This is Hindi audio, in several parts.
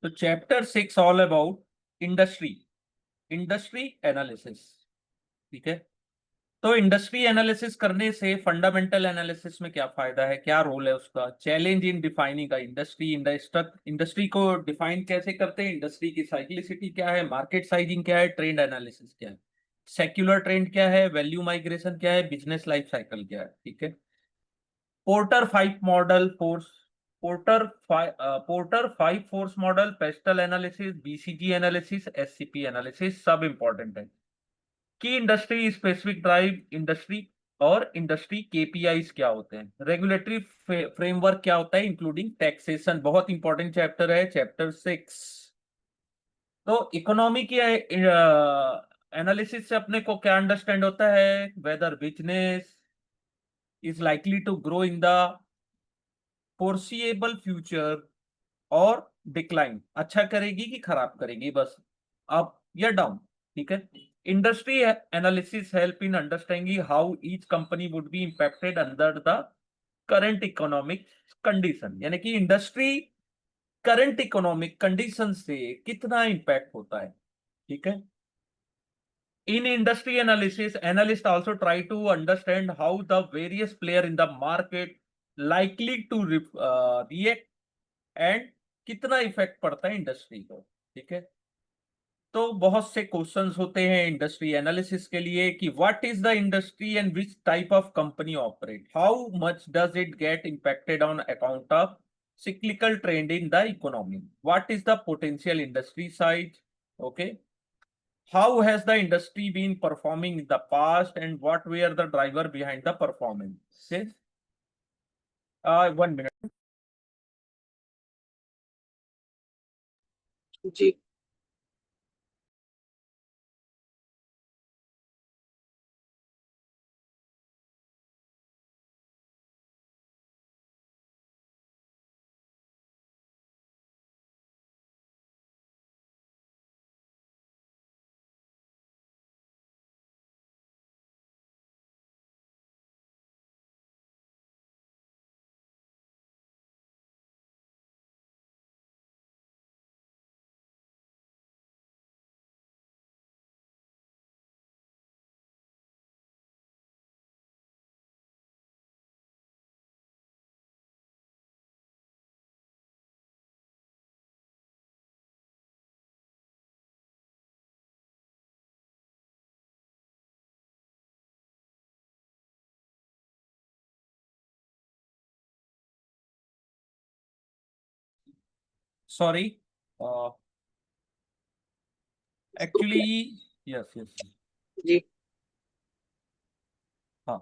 तो chapter 6 all about industry, industry analysis. ठीक है, तो इंडस्ट्री एनालिसिस करने से फंडामेंटल एनालिसिस में क्या फायदा है, क्या रोल है उसका, challenge in defining industry, industry को डिफाइन कैसे करते हैं, इंडस्ट्री की साइक्लिसिटी क्या है, मार्केट साइजिंग क्या है, ट्रेंड एनालिसिस क्या है, सेक्युलर ट्रेंड क्या है, वैल्यू माइग्रेशन क्या है, बिजनेस लाइफ साइकिल क्या है। ठीक है, porter five model force, porter five force model, pastel analysis, BCG analysis, SCP analysis सब इंपॉर्टेंट है। की इंडस्ट्री स्पेसिफिक ड्राइव इंडस्ट्री और इंडस्ट्री केपीआईज क्या होते हैं, रेगुलेटरी फ्रेमवर्क क्या होता है इंक्लूडिंग टैक्सेशन, बहुत इंपॉर्टेंट चैप्टर है, चैप्टर 6। तो इकोनॉमी की एनालिसिस से अपने को क्या अंडरस्टैंड होता है, whether business is likely to grow in the foreseeable future और डिक्लाइन, अच्छा करेगी कि खराब करेगी, बस अप या डाउन। ठीक है, industry analysis help in understanding how each company would be impacted under the current economic condition, यानी कि इंडस्ट्री करंट इकोनॉमिक कंडीशन से कितना इंपैक्ट होता है। ठीक है, in industry analysis analysts also try to understand how the various player in the market likely to react and कितना इफेक्ट पड़ता है इंडस्ट्री को। ठीक है, तो बहुत से क्वेश्चंस होते हैं इंडस्ट्री एनालिसिस के लिए कि what is the industry and which type of company operate, how much does it get impacted on account of cyclical trend in the economy, what is the potential industry size, okay, how has the industry been performing in the past and what were the driver behind the performance, okay? 1 minute। Ji. Sorry, actually yes yes, जी। हाँ,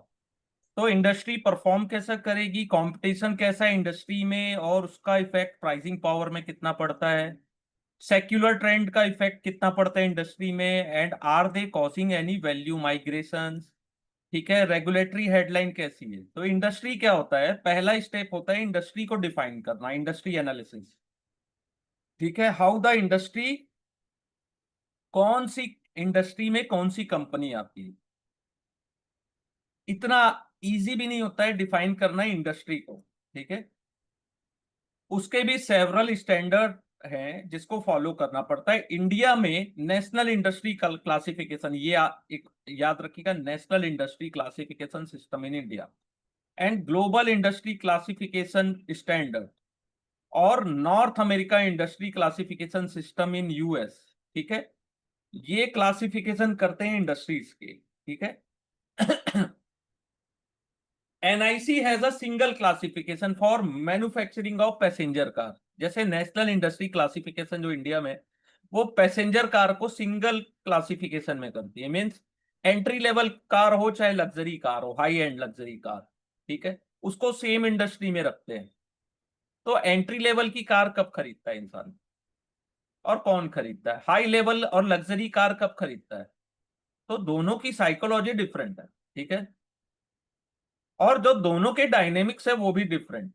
तो इंडस्ट्री परफॉर्म कैसा करेगी, कंपटीशन कैसा है इंडस्ट्री में और उसका इफेक्ट प्राइसिंग पावर में कितना पड़ता है, सेक्युलर ट्रेंड का इफेक्ट कितना पड़ता है इंडस्ट्री में, and are they causing any value migration. ठीक है, रेगुलेटरी हेडलाइन कैसी है, तो इंडस्ट्री क्या होता है, पहला स्टेप होता है इंडस्ट्री को डिफाइन करना, इंडस्ट्री एनालिसिस। ठीक है, हाउ द इंडस्ट्री, कौन सी इंडस्ट्री में कौन सी कंपनी आती है, इतना इजी भी नहीं होता है डिफाइन करना इंडस्ट्री को। ठीक है, उसके भी सेवरल स्टैंडर्ड हैं जिसको फॉलो करना पड़ता है। इंडिया में नेशनल इंडस्ट्री क्लासिफिकेशन, ये एक याद रखिएगा, national industry classification system in India and global industry classification standard और north America industry classification system in US. ठीक है, ये क्लासिफिकेशन करते हैं इंडस्ट्रीज के। ठीक है, NIC has a single classification for manufacturing of passenger car, जैसे नेशनल इंडस्ट्री क्लासिफिकेशन जो इंडिया में, वो पैसेंजर कार को सिंगल क्लासिफिकेशन में करती है, मींस एंट्री लेवल कार हो चाहे लग्जरी कार हो, हाई एंड लग्जरी कार। ठीक है, उसको सेम इंडस्ट्री में रखते हैं। तो एंट्री लेवल की कार कब खरीदता है इंसान और कौन खरीदता है, हाई लेवल और लग्जरी कार कब खरीदता है, तो दोनों की साइकोलॉजी डिफरेंट है। ठीक है, और जो दोनों के डायनेमिक्स है वो भी डिफरेंट।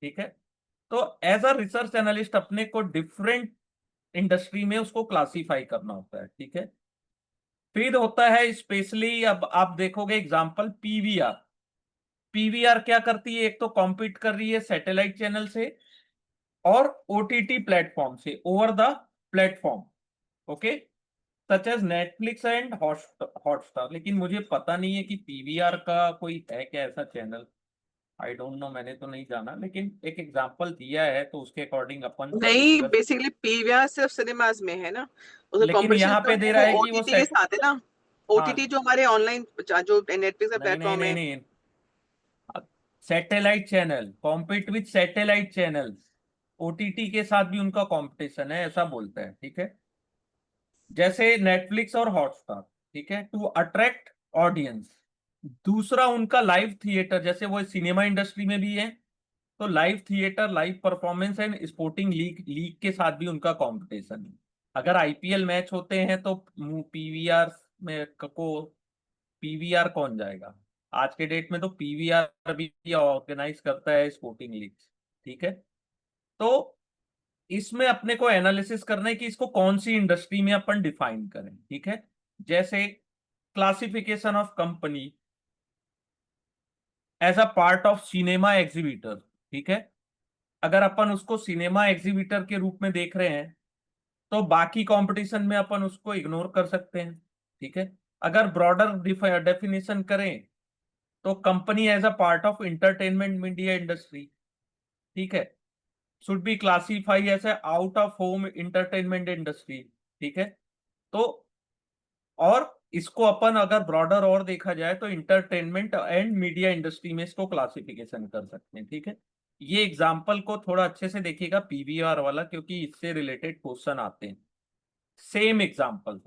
ठीक है, तो एज अ रिसर्च एनालिस्ट अपने को डिफरेंट इंडस्ट्री में उसको क्लासीफाई करना होता है। ठीक है, फिर होता है स्पेशली, अब आप देखोगे एग्जांपल पीवीआर। पीवीआर क्या करती है, एक तो कॉम्पीट कर रही है सैटेलाइट चैनल से और ओटीटी प्लेटफॉर्म से, over the platform, okay, such as Netflix and Hotstar. लेकिन मुझे पता नहीं है कि पीवीआर का कोई है क्या ऐसा चैनल, आई डोंट नो, मैंने तो नहीं जाना, लेकिन एक एग्जांपल दिया है तो उसके अकॉर्डिंग अपन नहीं, डिस्कस। बेसिकली पीवीआर सिर्फ सिनेमाज में है ना, उसका लेकिन कंपटीशन यहाँ तो पे दे रहा वो है कि वो ओटीटी के सेट, साथ है ना। ओटीटी हाँ, जो हमारे ऑनलाइन, जो नेटफ्लिक्स का नहीं नहीं प्लेटफॉर्म नहीं है। नहीं, satellite channel compete with satellite channels, OTT के साथ भी उनका कंपटीशन है ऐसा बोलता है, ठीक है, जैसे नेटफ्लिक्स और हॉटस्टार, ठीक है, टू अट्रैक्ट ऑडियंस। दूसरा उनका लाइव थिएटर, जैसे वो सिनेमा इंडस्ट्री में भी है, तो live theatre, live performance and sporting league league के साथ भी उनका कंपटीशन है। अगर आईपीएल मैच होते हैं तो पीवीआर में को पीवीआर कौन जाएगा? आज के डेट में तो पीवीआर भी ऑर्गेनाइज करता है स्पोर्टिंग लीग, ठीक है। तो इसमें अपने को एनालिसिस करना है कि इसको कौन सी इंडस्ट्री में अपन डिफाइन करें, ठीक है। जैसे classification of company as a part of cinema exhibitor, ठीक है। अगर अपन उसको सिनेमा एग्जीबिटर के रूप में देख रहे हैं तो बाकी कंपटीशन में अपन उसको इग्नोर कर सकते हैं, ठीक है। अगर ब्रॉडर डेफिनेशन करें तो company as a part of entertainment media industry, ठीक है, should be classify as a out of home entertainment industry, ठीक है। तो और इसको अपन अगर ब्रॉडर और देखा जाए तो इंटरटेनमेंट एंड मीडिया इंडस्ट्री में इसको क्लासिफिकेशन कर सकते हैं, ठीक है। ये एग्जाम्पल को थोड़ा अच्छे से देखिएगा पीवीआर वाला, क्योंकि इससे रिलेटेड क्वेश्चन आते हैं, सेम एग्जाम्पल।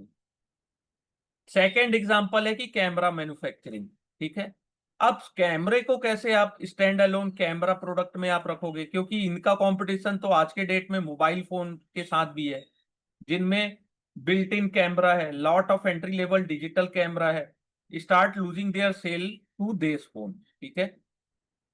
सेकेंड एग्जाम्पल है कि कैमरा मैन्युफैक्चरिंग, ठीक है। अब कैमरे को कैसे आप स्टैंड अलोन कैमरा प्रोडक्ट में आप रखोगे, क्योंकि इनका कंपटीशन तो आज के डेट में मोबाइल फोन के साथ भी है, जिनमें बिल्ट इन कैमरा है, lot of entry level digital camera है, start losing their sale to this phone, ठीक है।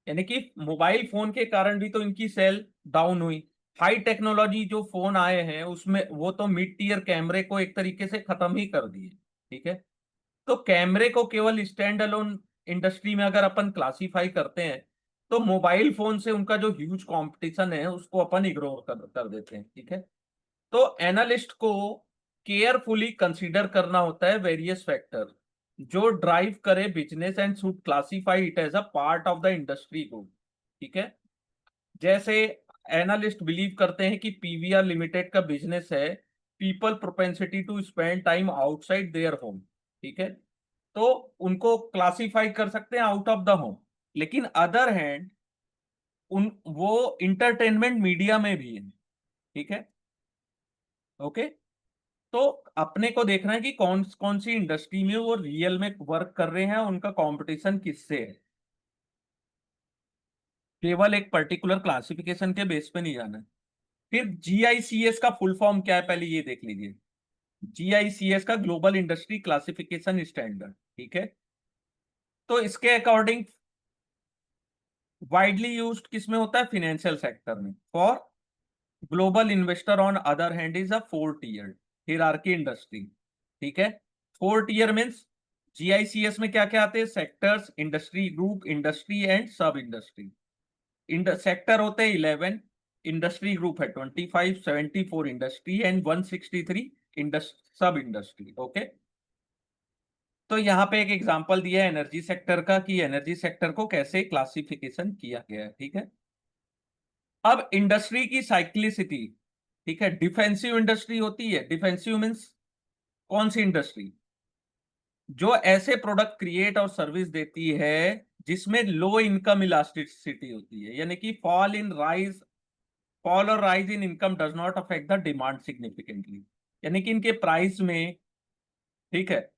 यानी कि मोबाइल फोन के कारण भी तो इनकी सेल डाउन हुई। हाई टेक्नोलॉजी जो फोन आए हैं उसमें वो तो मिड टीयर कैमरे को एक तरीके से खत्म ही कर दिए, ठीक है। तो कैमरे को केवल स्टैंड अलोन इंडस्ट्री में अगर अपन क्लासीफाई करते हैं तो मोबाइल फोन से उनका जो ह्यूज कंपटीशन है उसको अपन इग्नोर कर देते हैं, ठीक है। तो एनालिस्ट को केयरफुली कंसीडर करना होता है वेरियस फैक्टर जो ड्राइव करे business and should classify it as a part of the industry group, ठीक है। जैसे एनालिस्ट बिलीव करते हैं कि पीवीआर लिमिटेड का बिजनेस है people propensity to spend time outside their home, ठीक है, तो उनको क्लासिफाई कर सकते हैं आउट ऑफ द होम। लेकिन अदर हैंड उन वो इंटरटेनमेंट मीडिया में भी है, ठीक है, ओके। तो अपने को देखना है कि कौन कौन सी इंडस्ट्री में वो रियल में वर्क कर रहे हैं, उनका कंपटीशन किससे है। केवल एक पर्टिकुलर क्लासिफिकेशन के बेस पे नहीं जाना है। फिर जीआईसीएस का फुल फॉर्म क्या है पहले ये देख लीजिए। जीआईसीएस का ग्लोबल इंडस्ट्री क्लासिफिकेशन स्टैंडर्ड, ठीक है। तो इसके अकॉर्डिंग वाइडली यूज्ड किस में होता है? फाइनेंशियल सेक्टर में। For global investor on other hand is a 4 tier hierarchy industry, ठीक है। 4 टियर मीन्स जीआईसीएस में क्या क्या आते हैं? Sectors, industry group, industry and सब इंडस्ट्री। सेक्टर होते हैं 11, इंडस्ट्री ग्रुप है 25, 74 इंडस्ट्री एंड 163 सब इंडस्ट्री, ओके। तो यहाँ पे एक एग्जांपल दिया है एनर्जी सेक्टर का कि एनर्जी सेक्टर को कैसे क्लासिफिकेशन किया गया है, ठीक है। अब इंडस्ट्री की साइक्लिसिटी, ठीक है, डिफेंसिव इंडस्ट्री होती है। डिफेंसिव मीन्स कौन सी इंडस्ट्री? जो ऐसे प्रोडक्ट क्रिएट और सर्विस देती है जिसमें लो इनकम इलास्टिसिटी होती है, यानी कि फॉल और rise in income does not affect the demand significantly, यानी कि इनके प्राइस में, ठीक है,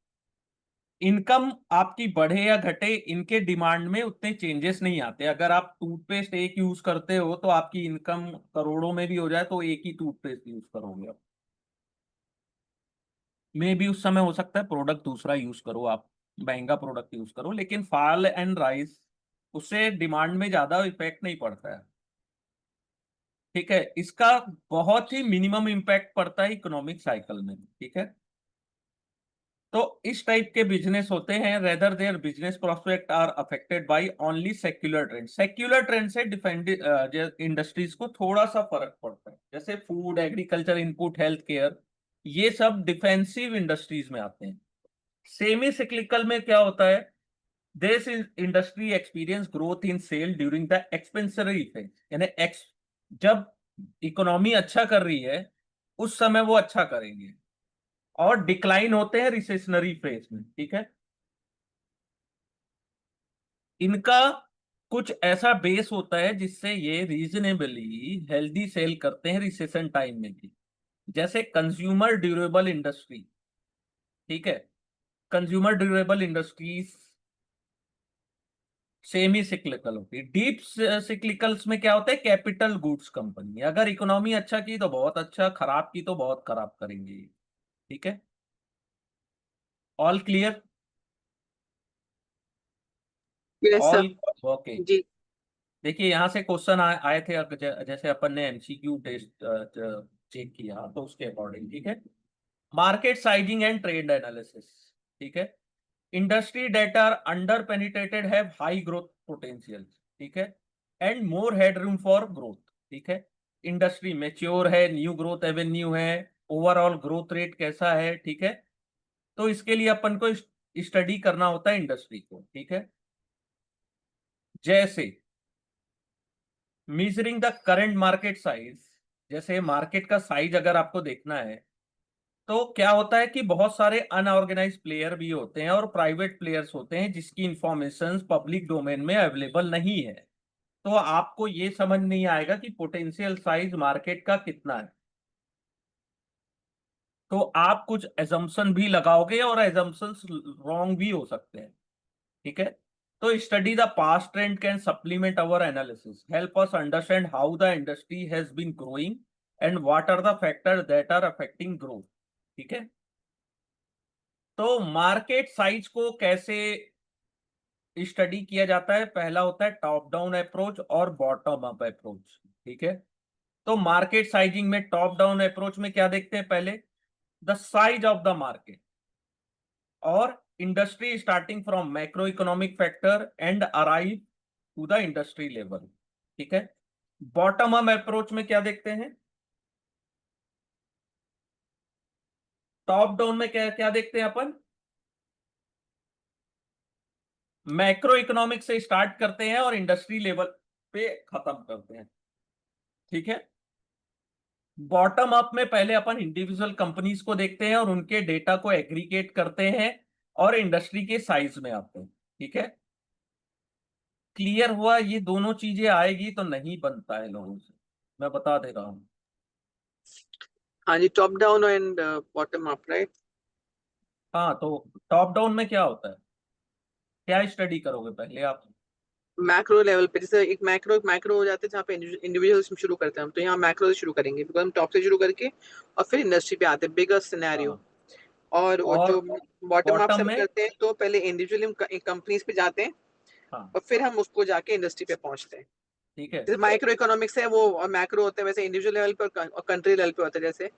इनकम आपकी बढ़े या घटे इनके डिमांड में उतने चेंजेस नहीं आते। अगर आप टूथपेस्ट एक यूज करते हो तो आपकी इनकम करोड़ों में भी हो जाए तो एक ही टूथपेस्ट यूज करोगे आप, मे भी उस समय हो सकता है प्रोडक्ट दूसरा यूज करो आप, महंगा प्रोडक्ट यूज करो, लेकिन फॉल एंड राइज उससे डिमांड में ज्यादा इफेक्ट नहीं पड़ता है, ठीक है। इसका बहुत ही मिनिमम इम्पैक्ट पड़ता है इकोनॉमिक साइकिल में, ठीक है। तो इस टाइप के बिजनेस होते हैं, rather their business prospect are affected by only secular trend. Secular trend से डिफेंड इंडस्ट्रीज को थोड़ा सा फर्क पड़ता है, जैसे food, agriculture, input, health care, ये सब डिफेंसिव इंडस्ट्रीज में आते हैं। सेमी सिक्लिकल में क्या होता है, this industry experience growth in sale during the expansionary phase, यानी जब इकोनॉमी अच्छा कर रही है उस समय वो अच्छा करेंगे, और डिक्लाइन होते हैं रिसेशनरी फेज में। ठीक है, इनका कुछ ऐसा बेस होता है जिससे ये रीजनेबली हेल्दी सेल करते हैं रिसेशन टाइम में भी, जैसे कंज्यूमर ड्यूरेबल इंडस्ट्री। ठीक है, consumer durable industries semi cyclical होती है। डीप सिक्लिकल्स में क्या होता है, कैपिटल गुड्स कंपनी, अगर इकोनॉमी अच्छा की तो बहुत अच्छा, खराब की तो बहुत खराब करेंगे। ठीक है, all clear? Yes sir. All okay. जी। देखिए यहाँ से क्वेश्चन आए थे, जैसे अपन ने एमसीक्यू टेस्ट चेक किया तो उसके अकॉर्डिंग। ठीक है, market sizing and trend analysis. ठीक है, इंडस्ट्री डेटा अंडर पेनिट्रेटेड है, हाई ग्रोथ पोटेंशियल। ठीक है, and more headroom for growth. ठीक है, इंडस्ट्री मेच्योर है, न्यू ग्रोथ एवेन्यू है, ओवरऑल ग्रोथ रेट कैसा है। ठीक है, तो इसके लिए अपन को स्टडी करना होता है इंडस्ट्री को। ठीक है, जैसे measuring the current market size, जैसे मार्केट का साइज अगर आपको देखना है तो क्या होता है कि बहुत सारे अनऑर्गेनाइज प्लेयर भी होते हैं और प्राइवेट प्लेयर्स होते हैं जिसकी इंफॉर्मेशन पब्लिक डोमेन में अवेलेबल नहीं है। तो आपको ये समझ नहीं आएगा कि पोटेंशियल साइज मार्केट का कितना है, तो आप कुछ एजम्पशन भी लगाओगे और एजम्पशंस रॉन्ग भी हो सकते हैं। ठीक है, तो study the past trend can supplement our analysis, help us understand how the industry has been growing and what are the factor that are affecting growth. ठीक है, तो मार्केट साइज को कैसे स्टडी किया जाता है, पहला होता है टॉप डाउन अप्रोच और बॉटम अप अप्रोच। ठीक है, तो मार्केट साइजिंग में टॉप डाउन अप्रोच में क्या देखते हैं, पहले the size of the market और industry starting from macro economic factor and arrive to the industry level. ठीक है, बॉटम अप अप्रोच में क्या देखते हैं, टॉप डाउन में क्या क्या देखते हैं अपन, मैक्रो इकोनॉमिक से स्टार्ट करते हैं और इंडस्ट्री लेवल पे खत्म करते हैं। ठीक है, बॉटम अप में पहले अपन इंडिविजुअल कंपनीज को देखते हैं और उनके डेटा को एग्रीगेट करते हैं और इंडस्ट्री के साइज में आते हैं। ठीक है, क्लियर हुआ? ये दोनों चीजें आएगी तो नहीं बनता है लोगों से, मैं बता दे रहा हूं। हाँ जी, top down and bottom up, right. हाँ, तो टॉप डाउन में क्या होता है, क्या स्टडी करोगे पहले आप? मैक्रो लेवल पे, जैसे एक मैक्रो हो जाता है जहाँ पे इंडिविजुअल शुरू करते हैं हम, तो यहाँ मैक्रो से शुरू करेंगे, बिकॉज हम टॉप से शुरू करके और फिर इंडस्ट्री पे आते हैं, बिगर सिनेरियो। हाँ, और वो और जो बॉटम अप से बॉटम हम में, करते हैं तो पहले इंडिविजुअल कंपनीज पे जाते हैं हाँ, और फिर हम उसको जाके इंडस्ट्री पे पहुंचते हैं। ठीक है, जैसे माइक्रो इकोनॉमिक्स है वो मैक्रो होता है, वैसे इंडिविजुअल लेवल पे और कंट्री लेवल पे होता है, जैसे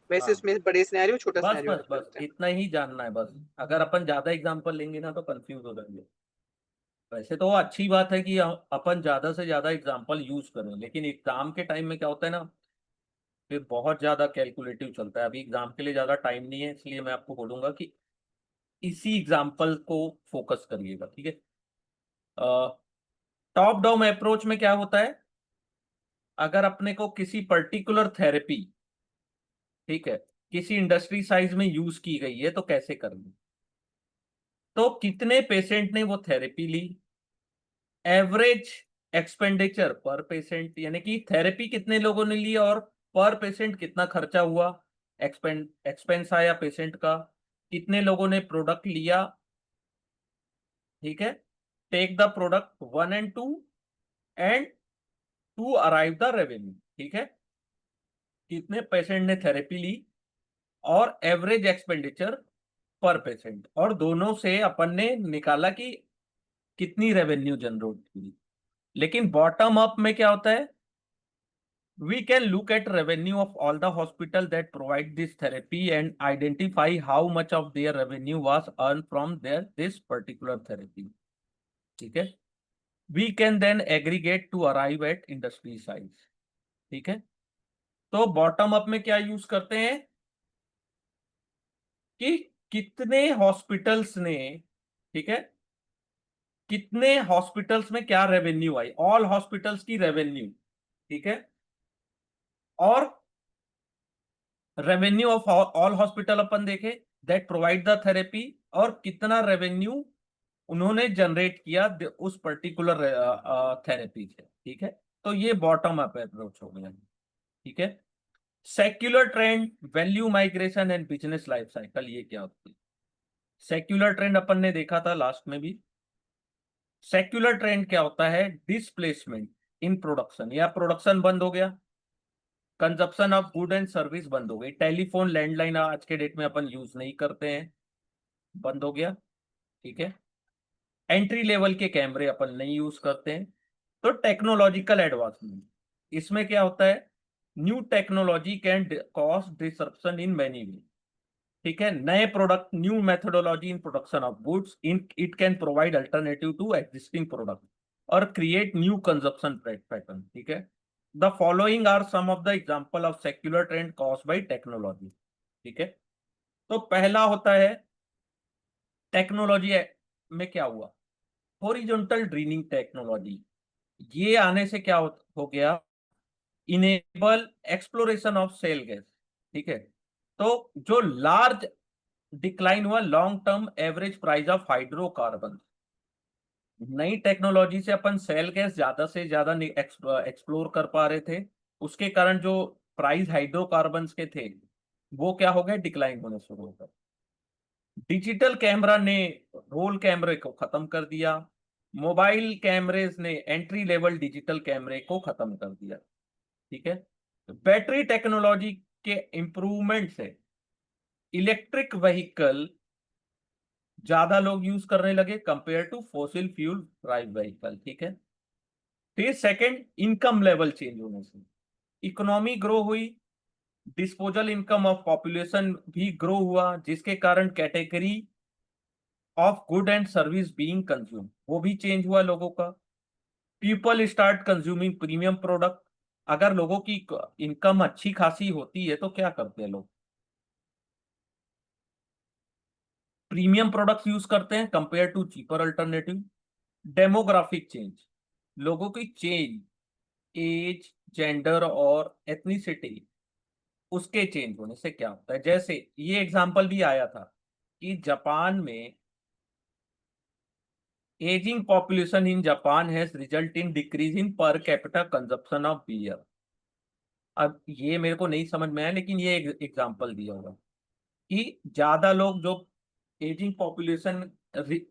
वैसे हाँ, उसमें बड़े सिनेरियो छोटा बस सिनेरियो बस करके बस होता है। इतना ही जानना है बस। अगर अपन ज्यादा एग्जांपल लेंगे ना तो कंफ्यूज हो जाएंगे। वैसे तो अच्छी बात है कि अपन ज्यादा से ज्यादा एग्जांपल यूज करें, लेकिन एग्जाम के टाइम में क्या होता है ना, फिर बहुत ज्यादा कैलकुलेटिव चलता है। अभी एग्जाम के लिए ज्यादा टाइम नहीं है, इसलिए मैं आपको बोलूंगा कि इसी एग्जाम्पल को फोकस करिएगा। ठीक है, टॉप डाउन अप्रोच में क्या होता है, अगर अपने को किसी पर्टिकुलर थेरेपी, ठीक है, किसी इंडस्ट्री साइज में यूज की गई है तो कैसे करनी, तो कितने पेशेंट ने वो थेरेपी ली, एवरेज एक्सपेंडिचर पर पेशेंट, यानी कि थेरेपी कितने लोगों ने ली और पर पेशेंट कितना खर्चा हुआ, एक्सपेंस आया पेशेंट का, कितने लोगों ने प्रोडक्ट लिया। ठीक है, take the product 1 and 2 and to arrive the revenue. ठीक है, कितने पेशेंट ने थेरेपी ली और एवरेज एक्सपेंडिचर पर पेशेंट, और दोनों से अपन ने निकाला कि कितनी रेवेन्यू जनरेट की। लेकिन बॉटम अप में क्या होता है, We can look at revenue of all the hospital that provide this therapy and identify how much of their revenue was earned from their this particular therapy. ठीक है, we can then aggregate to arrive at industry size. ठीक है, तो बॉटम अप में क्या यूज करते हैं कि कितने हॉस्पिटल्स ने, ठीक है, कितने हॉस्पिटल्स में क्या रेवेन्यू आई, ऑल हॉस्पिटल्स की रेवेन्यू, ठीक है, और रेवेन्यू ऑफ ऑल हॉस्पिटल अपन देखे दैट प्रोवाइड द थेरेपी, और कितना रेवेन्यू उन्होंने जनरेट किया उस पर्टिकुलर थेरेपी से। ठीक है, तो ये बॉटम अप अप्रोच हो गया। ठीक है, secular trend, value migration and business life cycle, ये क्या होती है? सेक्युलर ट्रेंड अपन ने देखा था लास्ट में भी। सेक्युलर ट्रेंड क्या होता है? डिस्प्लेसमेंट इन प्रोडक्शन, या प्रोडक्शन बंद हो गया, consumption of good and service बंद हो गई, टेलीफोन लैंडलाइन आज के डेट में अपन यूज नहीं करते हैं, बंद हो गया। ठीक है, एंट्री लेवल के कैमरे अपन नहीं यूज करते हैं। तो टेक्नोलॉजिकल एडवांसमेंट, इसमें क्या होता है? New technology can cause disruption in many way. ठीक है, नए product, new methodology in production of goods, in it can provide alternative to existing product और क्रिएट न्यू कंजप्शन पैटर्न। ठीक है, the following are some of the example of secular trend caused by technology. ठीक है, तो पहला होता है टेक्नोलॉजी में क्या हुआ? हॉरिजॉन्टल ड्रेनिंग टेक्नोलॉजी, ये आने से क्या हो गया? Enable exploration of shale gas. ठीक है, तो जो लार्ज डिक्लाइन हुआ long term average price of hydrocarbon, नई टेक्नोलॉजी से अपन सेल गैस ज्यादा से ज्यादा एक्सप्लोर कर पा रहे थे, उसके कारण जो प्राइस हाइड्रोकार्बन के थे वो क्या हो गए? डिक्लाइन होने शुरू हो गए। डिजिटल कैमरा ने रोल कैमरे को खत्म कर दिया, मोबाइल कैमरेज ने एंट्री लेवल डिजिटल कैमरे को खत्म कर दिया। ठीक है, बैटरी टेक्नोलॉजी के इंप्रूवमेंट से इलेक्ट्रिक व्हीकल ज्यादा लोग यूज करने लगे compare to fossil fuel drive vehicle. ठीक है, फिर सेकंड, इनकम लेवल चेंज होने से इकोनॉमी ग्रो हुई, डिस्पोजल इनकम ऑफ पॉपुलेशन भी ग्रो हुआ, जिसके कारण category of good and service being consume, वो भी चेंज हुआ लोगों का। People start consuming premium product, अगर लोगों की इनकम अच्छी खासी होती है तो क्या करते हैं लोग? प्रीमियम प्रोडक्ट्स यूज करते हैं compare to cheaper alternative. Demographic change, लोगों की चेंज, एज, जेंडर और एथनिसिटी, उसके चेंज होने से क्या होता है? जैसे ये एग्जांपल भी आया था कि जापान में ageing population in Japan has result in decrease in पर कैपिटा कंजप्शन ऑफ बियर। अब ये मेरे को नहीं समझ में आया, लेकिन ये एग्जांपल दिया होगा कि ज्यादा लोग जो एजिंग पॉपुलेशन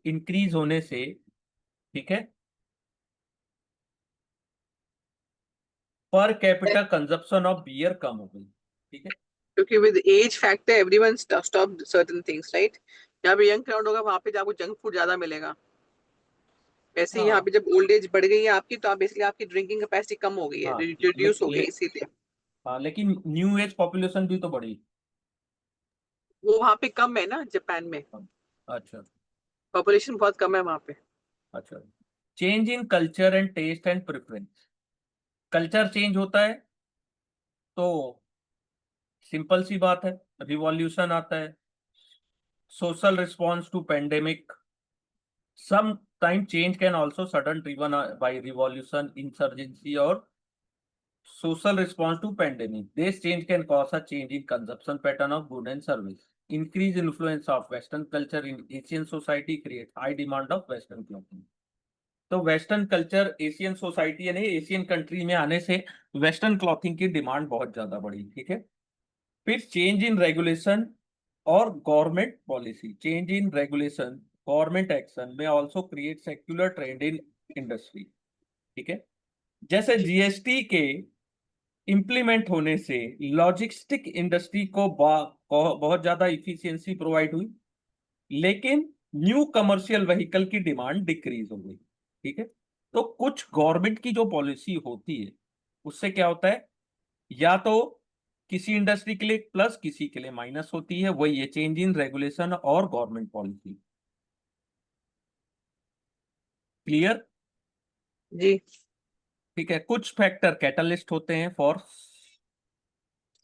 इंक्रीज होने से, ठीक है, per capita consumption of beer कम हो गई। ठीक है, क्योंकि with age factor everyone stop certain things, right? यहाँ पे यंग क्राउड होगा, वहां पे आपको जंक फूड ज्यादा मिलेगा। वैसे ही यहाँ पे हाँ जब ओल्ड एज बढ़ गई है आपकी, तो आप बेसिकली आपकी ड्रिंकिंग कैपेसिटी कम हो गई है, हाँ, रिड्यूस हो गई इसीलिए। हाँ, लेकिन न्यू एज पॉपुलेशन भी तो बढ़ी। वो वहां पे कम है ना जापान में, हाँ, अच्छा पॉपुलेशन बहुत कम है वहां पे। अच्छा। Change in culture and taste and preference, culture change होता है तो सिंपल सी बात है, रिवॉल्यूशन आता है। Social response to pandemic, some time change can also sudden driven by revolution, insurgency और social response to pandemic. This change can cause a change in consumption pattern of good and service. Increased influence of Western culture in Asian society creates high demand of Western clothing. तो वेस्टर्न कल्चर एशियन सोसाइटी यानी एशियन कंट्री में आने से वेस्टर्न क्लॉथिंग की डिमांड बहुत ज्यादा बढ़ी। ठीक है, फिर चेंज इन रेगुलेशन और government policy, change in regulation, government action में also create secular trend in industry. ठीक है, जैसे जीएसटी के इंप्लीमेंट होने से लॉजिस्टिक इंडस्ट्री को बहुत ज्यादा इफिशियंसी प्रोवाइड हुई, लेकिन न्यू कमर्शियल व्हीकल की डिमांड डिक्रीज हो गई। ठीक है, तो कुछ गवर्नमेंट की जो पॉलिसी होती है उससे क्या होता है? या तो किसी इंडस्ट्री के लिए प्लस, किसी के लिए माइनस होती है, वही है चेंज इन रेगुलेशन और गवर्नमेंट पॉलिसी। क्लियर? जी। ठीक है, कुछ फैक्टर कैटलिस्ट होते हैं for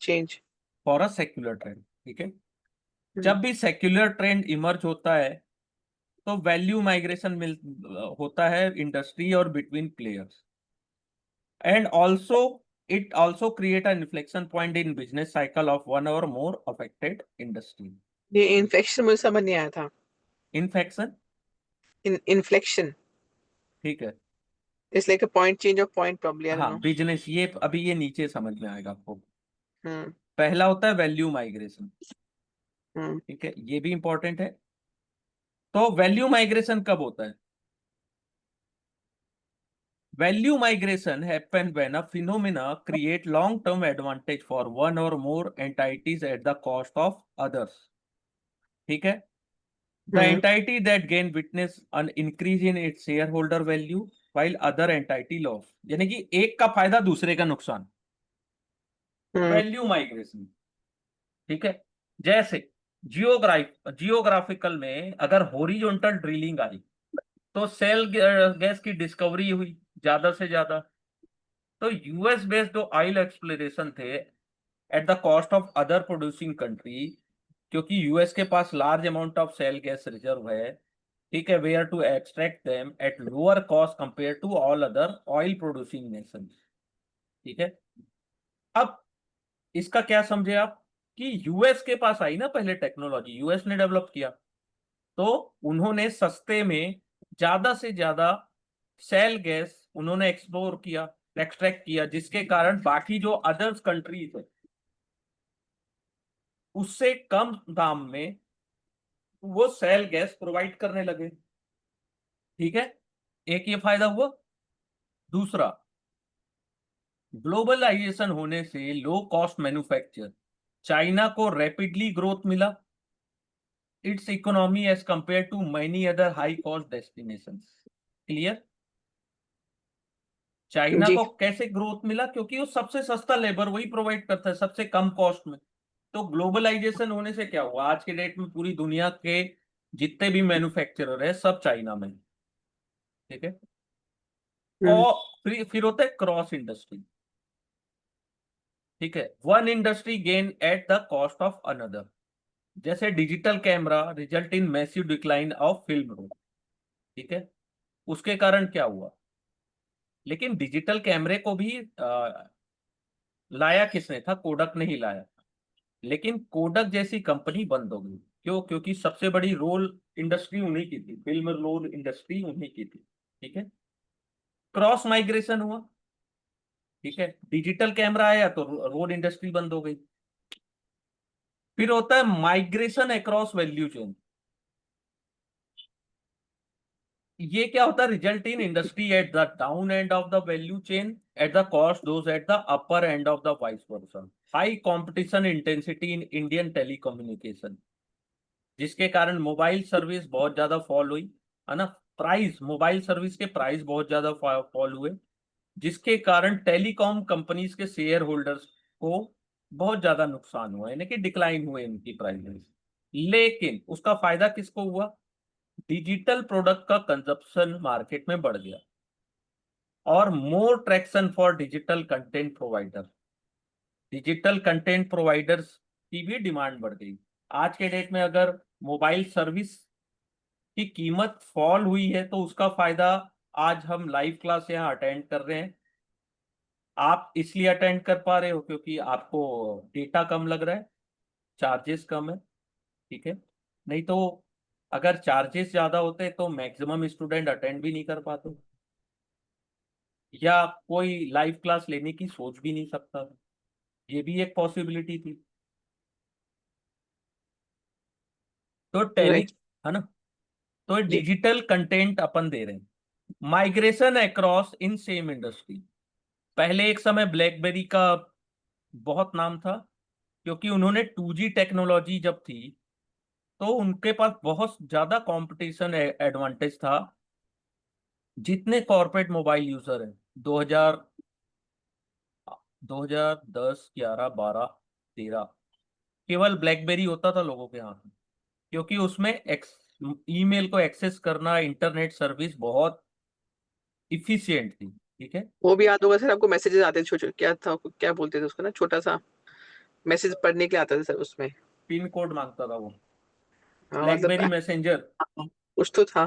change. A secular trend. ठीक है, हम्म। जब भी सेक्युलर ट्रेंड इमर्ज होता है तो वैल्यू माइग्रेशन मिल होता है इंडस्ट्री और between players, and also it also create an inflection point in business cycle of one or more affected industry. ये इन्फ्लेक्शन मुझे समझ नहीं आया था। इन्फेक्शन, इन्फ्लेक्शन ठीक है। It's like a point change of point probably, I don't हाँ, नो। बिजनेस, ये अभी ये नीचे समझ में आएगा आपको। हम्म। पहला होता है वैल्यू माइग्रेशन, हम्म। ठीक है, ये भी इंपॉर्टेंट है। तो वैल्यू माइग्रेशन कब होता है? Value migration happen when a phenomena create long-term advantage for one or more entities at the cost of others. ठीक है, the hmm. entity that gain witness an increase in its shareholder value while other entity loss, यानी कि एक का फायदा दूसरे का नुकसान, हम्म। Value migration. ठीक है, जैसे जियोग्राफिकल में अगर हॉरिजॉन्टल ड्रिलिंग आई तो सेल गैस की डिस्कवरी हुई ज्यादा से ज्यादा। तो यूएस बेस्ड जो ऑयल एक्सप्लोरेशन थे at the cost of other producing country, क्योंकि यूएस के पास large amount of shale gas reserve है, ठीक है, where to extract them at lower cost compare to all other oil producing nation. ठीक है, अब इसका क्या समझे आप कि यूएस के पास आई ना पहले टेक्नोलॉजी, यूएस ने डेवलप किया, तो उन्होंने सस्ते में ज्यादा से ज्यादा सेल गैस उन्होंने एक्सप्लोर किया, एक्सट्रैक्ट किया, जिसके कारण बाकी जो अदर्स कंट्रीज है उससे कम दाम में वो सेल गैस प्रोवाइड करने लगे। ठीक है, एक ये फायदा हुआ। दूसरा, ग्लोबलाइजेशन होने से लो कॉस्ट मैन्युफैक्चर, चाइना को रैपिडली ग्रोथ मिला its economy as compare to many other high cost destinations. Clear? China जी। को कैसे ग्रोथ मिला? क्योंकि वो सबसे सस्ता लेबर वही प्रोवाइड करता है सबसे कम कॉस्ट में। तो ग्लोबलाइजेशन होने से क्या हुआ, आज के डेट में पूरी दुनिया के जितने भी मैन्युफैक्चरर है सब चाइना में। ठीक है, हम्म। और फिर होता है क्रॉस इंडस्ट्री। ठीक है, one industry gain at the cost of another, जैसे digital camera result in massive decline of film roll. ठीक है, उसके कारण क्या हुआ, लेकिन डिजिटल कैमरे को भी लाया किसने था? कोडक ने ही लाया। लेकिन कोडक जैसी कंपनी बंद हो गई, क्यों? क्योंकि सबसे बड़ी रोल इंडस्ट्री उन्हीं की थी, फिल्म रोल इंडस्ट्री उन्हीं की थी। ठीक है, क्रॉस माइग्रेशन हुआ। ठीक है, डिजिटल कैमरा आया तो रोल इंडस्ट्री बंद हो गई। फिर होता है माइग्रेशन अक्रॉस वैल्यू चेन। ये क्या होता है? Result in industry at the down end of the value chain eight the cost those at the upper end of the vice versa. High competition intensity in Indian telecommunication, जिसके कारण मोबाइल सर्विस बहुत ज्यादा फॉल हुई, है ना। प्राइस, मोबाइल सर्विस के प्राइस बहुत ज्यादा फॉल हुए, जिसके कारण टेलीकॉम कंपनीज के शेयर होल्डर्स को बहुत ज्यादा नुकसान हुआ, यानी कि डिक्लाइन हुए इनकी प्राइसेस। लेकिन उसका फायदा किसको हुआ? डिजिटल प्रोडक्ट का कंजप्शन मार्केट में बढ़ गया और more traction for digital content provider, digital content providers की भी डिमांड बढ़ गई। आज के डेट में अगर मोबाइल सर्विस की कीमत फॉल हुई है तो उसका फायदा आज हम लाइव क्लास यहाँ अटेंड कर रहे हैं। आप इसलिए अटेंड कर पा रहे हो क्योंकि आपको डेटा कम लग रहा है, चार्जेस कम है। ठीक है, नहीं तो अगर चार्जेस ज्यादा होते तो मैक्सिमम स्टूडेंट अटेंड भी नहीं कर पाते, या कोई लाइव क्लास लेने की सोच भी नहीं सकता था। ये भी एक पॉसिबिलिटी थी। तो टेली, राइट। है ना, तो जी। डिजिटल कंटेंट अपन दे रहे हैं। Migration across in same industry, पहले एक समय ब्लैकबेरी का बहुत नाम था, क्योंकि उन्होंने 2G टेक्नोलॉजी जब थी तो उनके पास बहुत ज्यादा कंपटीशन एडवांटेज था। जितने कॉर्पोरेट मोबाइल यूजर हैं 2000 2010, 11, 12, 13 केवल ब्लैकबेरी होता था लोगों के हाथ में, क्योंकि उसमें ईमेल को एक्सेस करना, इंटरनेट सर्विस बहुत इफिशिएंट थी। ठीक है। वो भी याद होगा सर आपको, मैसेजेस आते थे छोटे, क्या था, क्या बोलते थे उसको ना, छोटा सा मैसेज पढ़ने के लिए आता था सर उसमें। पिन कोड मांगता था वो, हाँ मतलब ब्लैकबेरी मैसेंजर। कुछ तो था।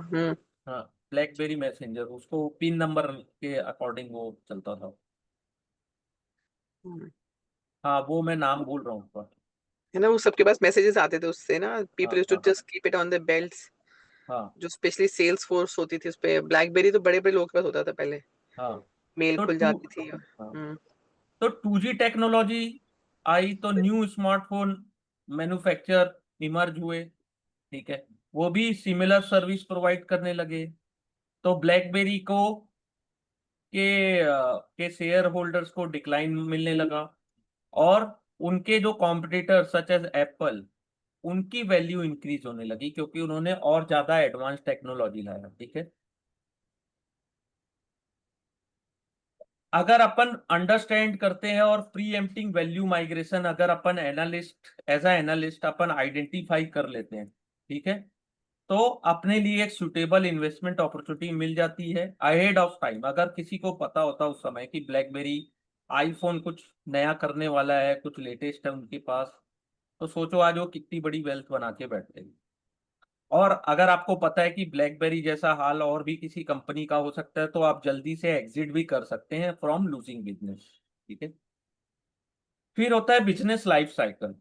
हाँ, ब्लैकबेरी मैसेंजर, उसको पिन नंबर के अकॉर्डिंग वो चलता था। हम्म। हाँ, वो मैं नाम भूल रहा हूँ उसका। है ना, वो सबके पास मैसेजेस आते थे उससे ना, हाँ पीपल टू हाँ just keep it on the belts. हाँ जो स्पेशली सेल्स फोर्स होती थी उस पे, ब्लैकबेरी तो बड़े बड़े लोगों के पास होता था पहले, हाँ। मेल तो खुल टू जाती थी। हाँ, तो 2G टेक्नोलॉजी आई तो न्यू स्मार्टफोन मैन्युफैक्चर इमर्ज हुए। ठीक है। वो भी सिमिलर सर्विस प्रोवाइड करने लगे। तो ब्लैकबेरी को के शेयर होल्डर्स को डिक्लाइन मिलने लगा, और उनके जो कॉम्पिटिटर सच एज एप्पल, उनकी वैल्यू इंक्रीज होने लगी, क्योंकि उन्होंने और ज्यादा एडवांस टेक्नोलॉजी लाया। ठीक है। अगर अपन अंडरस्टैंड करते हैं और प्री एम्प्टिंग वैल्यू माइग्रेशन अगर अपन एनालिस्ट एज अ एनालिस्ट अपन आइडेंटिफाई कर लेते हैं, ठीक है, तो अपने लिए एक सुटेबल इन्वेस्टमेंट अपॉर्चुनिटी मिल जाती है अहेड ऑफ टाइम। अगर किसी को पता होता उस समय कि ब्लैकबेरी आईफोन कुछ नया करने वाला है, कुछ लेटेस्ट है उनके पास, तो सोचो आज वो कितनी बड़ी वेल्थ बना के बैठते हैं। और अगर आपको पता है कि ब्लैकबेरी जैसा हाल और भी किसी कंपनी का हो सकता है, तो आप जल्दी से एग्जिट भी कर सकते हैं फ्रॉम लूजिंग बिजनेस। ठीक है। फिर होता है business life cycle.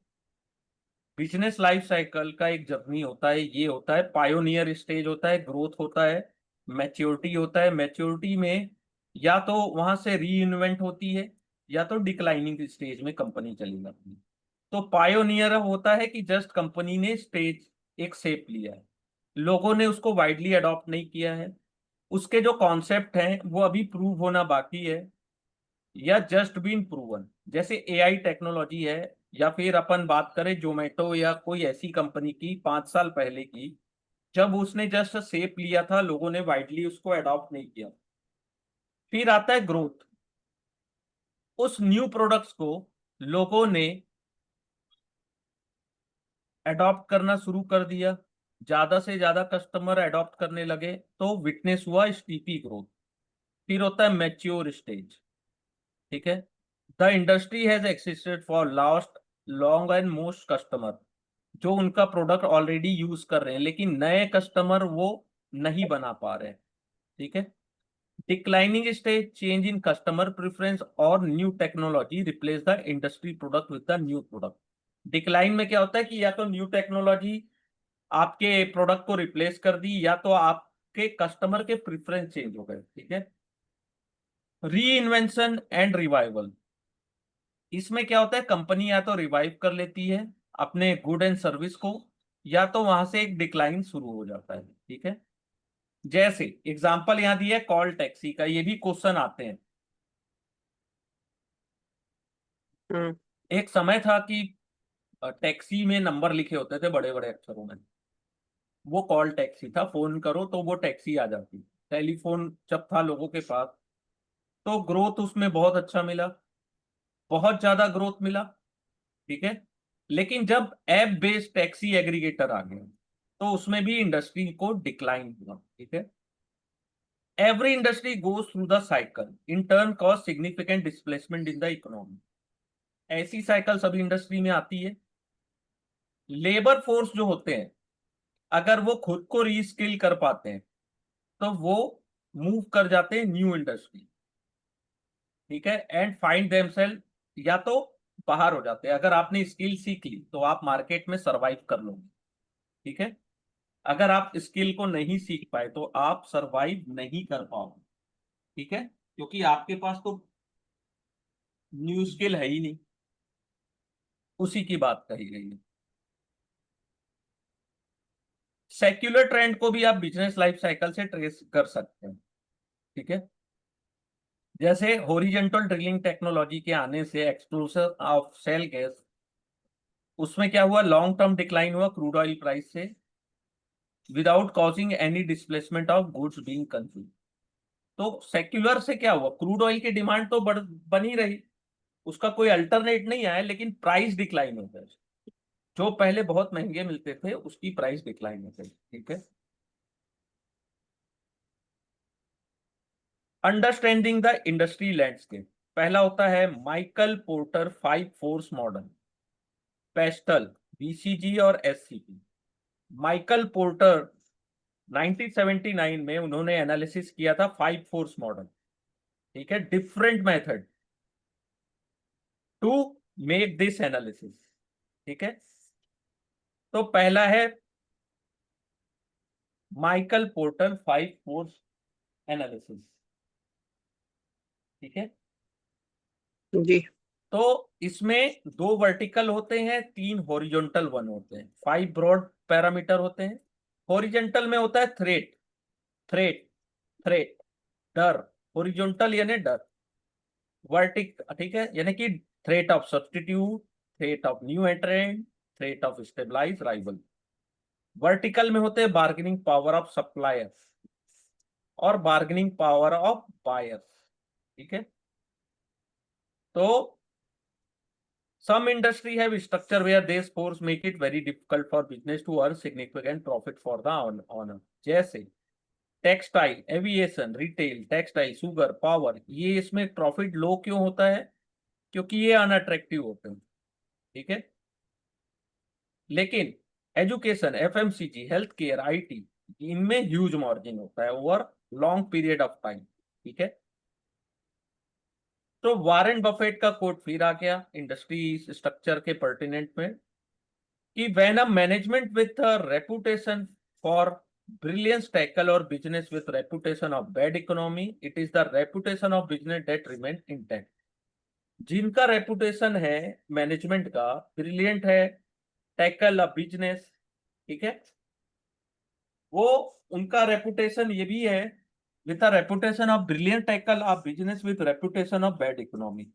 Business life cycle का एक जर्नी होता है, ये होता है पायोनियर स्टेज होता है, ग्रोथ होता है, मैच्योरिटी होता है। मैच्योरिटी में या तो वहां से री इन्वेंट होती है, या तो डिक्लाइनिंग स्टेज में कंपनी चली जाती है। तो पायोनियर होता है कि जस्ट कंपनी ने स्टेज एक शेप लिया है, लोगों ने उसको वाइडली अडॉप्ट नहीं किया है, उसके जो कॉन्सेप्ट हैं वो अभी प्रूव होना बाकी है, या जस्ट बीन प्रूवन। जैसे एआई टेक्नोलॉजी है, या फिर अपन बात करें जोमेटो या कोई ऐसी कंपनी की 5 साल पहले की, जब उसने जस्ट शेप लिया था, लोगों ने वाइडली उसको अडॉप्ट नहीं किया। फिर आता है ग्रोथ। उस न्यू प्रोडक्ट्स को लोगों ने अडॉप्ट करना शुरू कर दिया, ज्यादा से ज्यादा कस्टमर अडॉप्ट करने लगे, तो विटनेस हुआ स्टीपी ग्रोथ। फिर होता है मैच्योर स्टेज। ठीक है। The industry has existed for last long and most customer, जो उनका प्रोडक्ट ऑलरेडी यूज कर रहे हैं, लेकिन नए कस्टमर वो नहीं बना पा रहे हैं। ठीक है। Declining stage, change in customer preference और new technology replace the industry product with the new product. Decline में क्या होता है कि या तो न्यू टेक्नोलॉजी आपके प्रोडक्ट को रिप्लेस कर दी, या तो आपके कस्टमर के प्रेफरेंस चेंज हो गए। ठीक है। री इन्वेंशन एंड रिवाइवल, इसमें क्या होता है, कंपनी या तो रिवाइव कर लेती है अपने गुड एंड सर्विस को, या तो वहां से एक डिक्लाइन शुरू हो जाता है। ठीक है। जैसे एग्जांपल यहां दिया है कॉल टैक्सी का, ये भी क्वेश्चन आते हैं। हम्म। एक समय था कि टैक्सी में नंबर लिखे होते थे बड़े बड़े अक्षरों में, वो कॉल टैक्सी था, फोन करो तो वो टैक्सी आ जाती। टेलीफोन जब था लोगों के पास, तो ग्रोथ उसमें बहुत अच्छा मिला, बहुत ज्यादा ग्रोथ मिला। ठीक है। लेकिन जब ऐप बेस्ड टैक्सी एग्रीगेटर आ गया, तो उसमें भी इंडस्ट्री को डिक्लाइन हुआ। ठीक है। Every industry goes through the cycle in turn cause significant displacement in the economy. ऐसी साइकिल सभी इंडस्ट्री में आती है। लेबर फोर्स जो होते हैं, अगर वो खुद को रीस्किल कर पाते हैं, तो वो मूव कर जाते हैं न्यू इंडस्ट्री। ठीक है। एंड फाइंड देमसेल्फ, या तो बाहर हो जाते हैं। अगर आपने स्किल सीख ली तो आप मार्केट में सरवाइव कर लोगे। ठीक है। अगर आप स्किल को नहीं सीख पाए तो आप सरवाइव नहीं कर पाओगे। ठीक है। क्योंकि आपके पास तो न्यू स्किल है ही नहीं। उसी की बात कही गई है। सेक्युलर ट्रेंड को भी आप बिजनेस लाइफ साइकिल से ट्रेस कर सकते हैं। ठीक है। जैसे हॉरिजॉन्टल ड्रिलिंग टेक्नोलॉजी के आने से एक्सप्लोजन ऑफ शेल गैस, उसमें क्या हुआ, लॉन्ग टर्म डिक्लाइन हुआ क्रूड ऑयल प्राइस से, without causing any displacement of goods being consume. तो सेक्युलर से क्या हुआ, क्रूड ऑयल की डिमांड तो बनी रही, उसका कोई अल्टरनेट नहीं आया, लेकिन प्राइस डिक्लाइन हो गया। जो पहले बहुत महंगे मिलते थे उसकी प्राइस डिक्लाइन हो गई। ठीक है। अंडरस्टैंडिंग द इंडस्ट्री लैंडस्केप, पहला होता है Michael porter 5 force model, pastel, BCG और एससीपी। माइकल पोर्टर 1979 में उन्होंने एनालिसिस किया था 5 फोर्स मॉडल। ठीक है, different method to make this analysis. ठीक है, तो पहला है माइकल पोर्टर 5 फोर्स एनालिसिस। ठीक है, जी तो इसमें 2 वर्टिकल होते हैं, 3 हॉरिजॉन्टल वन होते हैं, 5 ब्रॉड पैरामीटर होते हैं। हॉरिजॉन्टल में होता है थ्रेट, थ्रेट, थ्रेट, डर। हॉरिजॉन्टल यानी डर। वर्टिक, ठीक है, यानी कि threat of substitute, threat of new entrant, threat of stabilize rival. Vertical में होते हैं बार्गेनिंग पावर ऑफ सप्लायर्स और बार्गेनिंग पावर ऑफ बायर्स। ठीक है, तो some industry have structure where these force make it very difficult for business to earn significant profit for the owner, जैसे textile, aviation, retail, textile, sugar, power. ये इसमें प्रॉफिट लो क्यों होता है? क्योंकि ये अनअट्रैक्टिव होते हैं। ठीक है, लेकिन education, FMCG, health care, IT, इनमें ह्यूज मार्जिन होता है over long period of time. ठीक है, तो वारेन बफेट का कोट फिर आ गया इंडस्ट्री स्ट्रक्चर के पर्टिनेंट में कि when a management with a reputation for brilliance tackle or business with reputation of bad economy, it is the reputation of business that remain intact। जिनका रेपुटेशन है मैनेजमेंट का ब्रिलियंट है, टैकल अ बिजनेस, ठीक है, वो उनका रेपुटेशन ये भी है with a reputation of brilliant tackle of business with reputation of bad economy.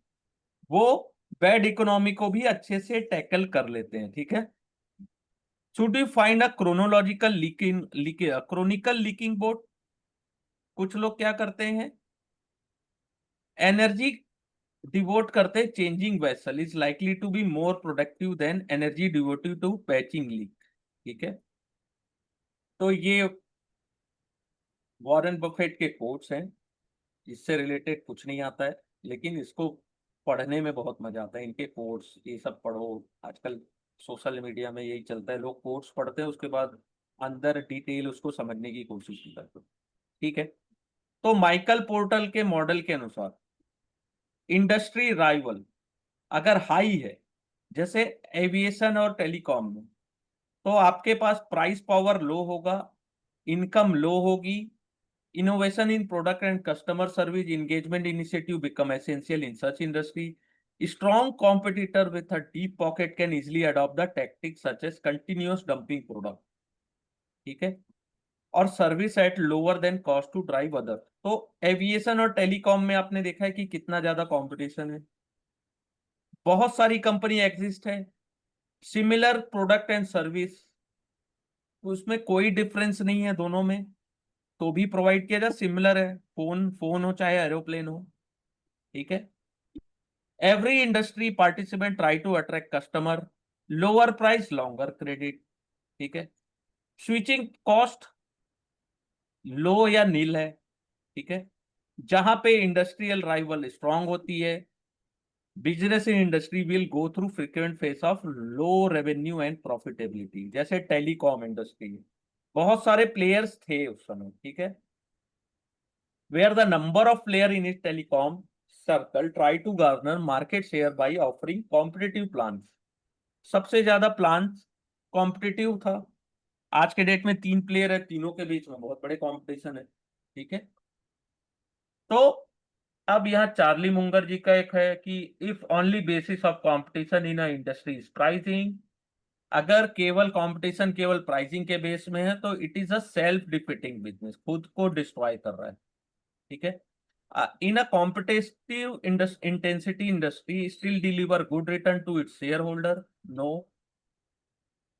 वो बैड इकोनॉमी को भी अच्छे से टैकल कर लेते हैं। ठीक है, should you find a chronological chronicle leaking boat? कुछ लोग क्या करते हैं, एनर्जी डिवोट करते, changing vessel is likely to be more productive than energy devoted to patching leak. ठीक है, तो ये वॉरेन बफेट के कोट्स हैं। इससे रिलेटेड कुछ नहीं आता है, लेकिन इसको पढ़ने में बहुत मजा आता है। इनके कोट्स ये सब पढ़ो, आजकल सोशल मीडिया में यही चलता है, लोग कोट्स पढ़ते हैं उसके बाद अंदर डिटेल उसको समझने की कोशिश नहीं करते। ठीक है, तो माइकल पोर्टल के मॉडल के अनुसार इंडस्ट्री राइवल अगर हाई है, जैसे एविएशन और टेलीकॉम में, तो आपके पास प्राइस पावर लो होगा, इनकम लो होगी, innovation in product and customer service engagement initiative become essential in such industry. Strong competitor with a deep pocket can easily adopt the tactics such as continuous dumping product. ठीक है, और service at lower than cost to drive other. तो एविएशन और टेलीकॉम में आपने देखा है कि कितना ज्यादा कंपटीशन है, बहुत सारी कंपनी एग्जिस्ट है, सिमिलर प्रोडक्ट एंड सर्विस, उसमें कोई डिफरेंस नहीं है दोनों में, तो भी प्रोवाइड किया जाए, सिमिलर है, फोन फोन हो चाहे एरोप्लेन हो। ठीक है, every industry participant try to attract customer, lower price longer credit. ठीक है, स्विचिंग कॉस्ट लो या नील है। ठीक है, जहां पे इंडस्ट्रियल राइवल स्ट्रांग होती है, business in industry will go through frequent phase of low revenue and profitability. जैसे टेलीकॉम इंडस्ट्री, बहुत सारे प्लेयर्स थे उस समय। ठीक है, where the number of player in it telecom circle try to garner market share by offering competitive plan. सबसे ज्यादा प्लान कॉम्पिटिटिव था। आज के डेट में 3 प्लेयर है, तीनों के बीच में बहुत बड़े कॉम्पिटिशन है। ठीक है, तो अब यहाँ चार्ली मुंगर जी का एक है कि if only basis of competition in industry is pricing, अगर केवल कंपटीशन केवल प्राइसिंग के बेस में है तो it is a self defeating business, खुद को डिस्ट्रॉय कर रहा है। ठीक है, in a competitive intensity industry still deliver good return to its share holder? No.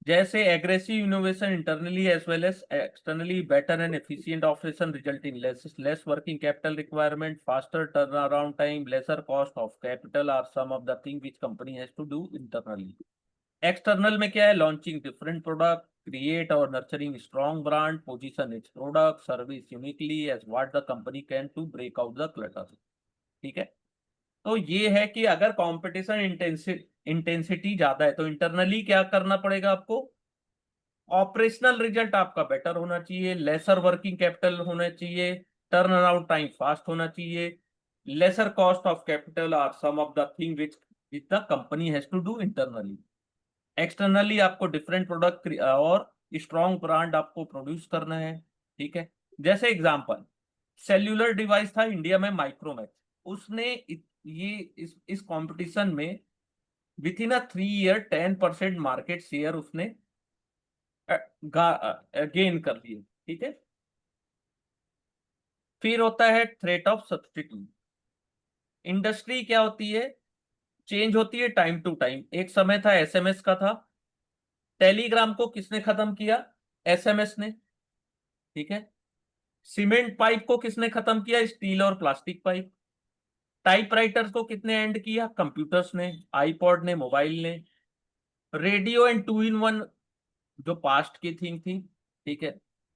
जैसे aggressive innovation internally as well as externally, better and efficient operation result in less working capital requirement, faster turn around time, lesser cost of capital are some of the thing which company has to do internally. External में क्या है? लॉन्चिंग डिफरेंट प्रोडक्ट, क्रिएट और nurturing strong brand, position its product service uniquely as what the company can to break out the clutter. ठीक है, तो ये है कि अगर कंपटीशन इंटेंसिटी ज्यादा है तो इंटरनली क्या करना पड़ेगा आपको? ऑपरेशनल रिजल्ट आपका बेटर होना चाहिए, लेसर वर्किंग कैपिटल होना चाहिए, टर्न अराउंड टाइम फास्ट होना चाहिए, lesser cost of capital are some of the thing which the company has to do internally. Externally आपको डिफरेंट प्रोडक्ट और स्ट्रॉन्ग ब्रांड आपको प्रोड्यूस करना है। ठीक है, जैसे एग्जांपल सेल्यूलर डिवाइस था इंडिया में माइक्रोमैक्स, उसने ये इस कंपटीशन में with in a 3 year 10% market share उसने गेन कर लिए। ठीक है, फिर होता है थ्रेट ऑफ सब्स्टिट्यूट। इंडस्ट्री क्या होती है? चेंज होती है टाइम टू टाइम। एक समय था एसएमएस का था, टेलीग्राम को किसने खत्म किया? एसएमएस ने। ठीक है, सीमेंट पाइप को किसने खत्म किया? स्टील और प्लास्टिक पाइप। टाइपराइटर्स को कितने एंड किया? कंप्यूटर्स ने, आईपॉड ने, मोबाइल ने। रेडियो एंड 2 in 1 जो पास्ट की थिंग थी। ठीक है,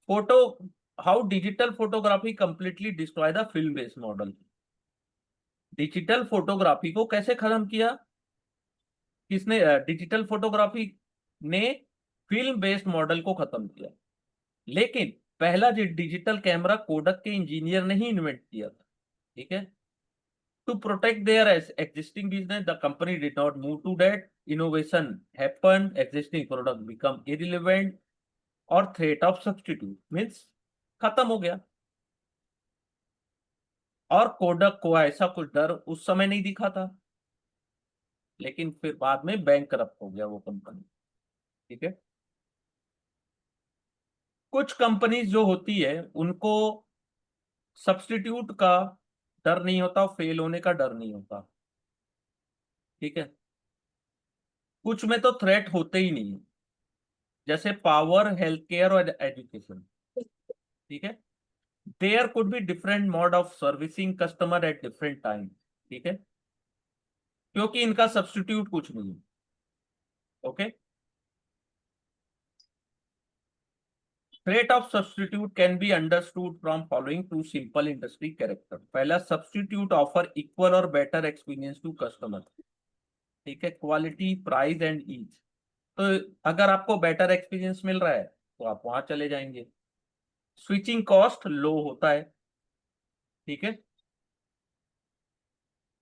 photo, how digital photography completely destroy the film based model. Digital photography को कैसे खत्म किया? किसने? डिजिटल फोटोग्राफी ने फिल्म बेस्ड मॉडल को खत्म किया। लेकिन पहला डिजिटल कैमरा कोडक के इंजीनियर ने ही इन्वेंट किया था। ठीक है, to protect their existing business, the company did not move to that. Innovation happened, existing product become irrelevant, और threat of substitute means खत्म हो गया। और कोडक को ऐसा कुछ डर उस समय नहीं दिखा था, लेकिन फिर बाद में बैंकरप्ट हो गया वो कंपनी। ठीक है, कुछ कंपनीज जो होती है उनको सब्स्टिट्यूट का डर नहीं होता, फेल होने का डर नहीं होता। ठीक है, कुछ में तो थ्रेट होते ही नहीं है, जैसे पावर, हेल्थ केयर और एजुकेशन। ठीक है, there could be different mode of servicing customer at different time. ठीक है, क्योंकि इनका सब्स्टिट्यूट कुछ नहीं है। Okay, threat of substitute can be understood from following two simple industry character. पहला, सब्स्टिट्यूट ऑफर इक्वल और बेटर एक्सपीरियंस टू कस्टमर। ठीक है, क्वालिटी, प्राइस एंड ईज। तो अगर आपको बेटर एक्सपीरियंस मिल रहा है तो आप वहां चले जाएंगे। स्विचिंग कॉस्ट लो होता है। ठीक है,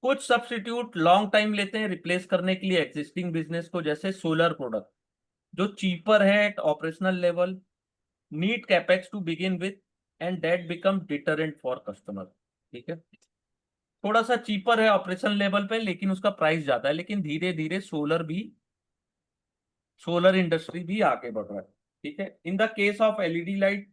कुछ सब्स्टिट्यूट लॉन्ग टाइम लेते हैं रिप्लेस करने के लिए एग्जिस्टिंग बिजनेस को, जैसे सोलर प्रोडक्ट जो चीपर है at operational level, need capex to begin with, and that become deterrent for customer. ठीक है, थोड़ा सा चीपर है ऑपरेशन लेवल पे लेकिन उसका प्राइस ज्यादा है, लेकिन धीरे धीरे सोलर इंडस्ट्री भी आगे बढ़ रहा है। ठीक है, in the case of LED light,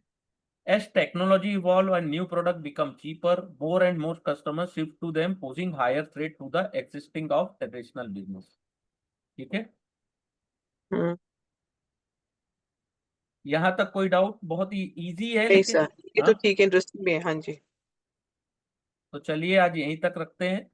as technology evolve and new product become cheaper, more and more customers shift to them, posing higher threat to the existing of traditional business। ठीक है, हम्म। यहां तक कोई डाउट? बहुत ही इजी है नहीं लेकिन। सर, ये हाँ, तो ठीक है, इंटरेस्टिंग भी है। हाँ जी। तो चलिए आज यहीं तक रखते हैं।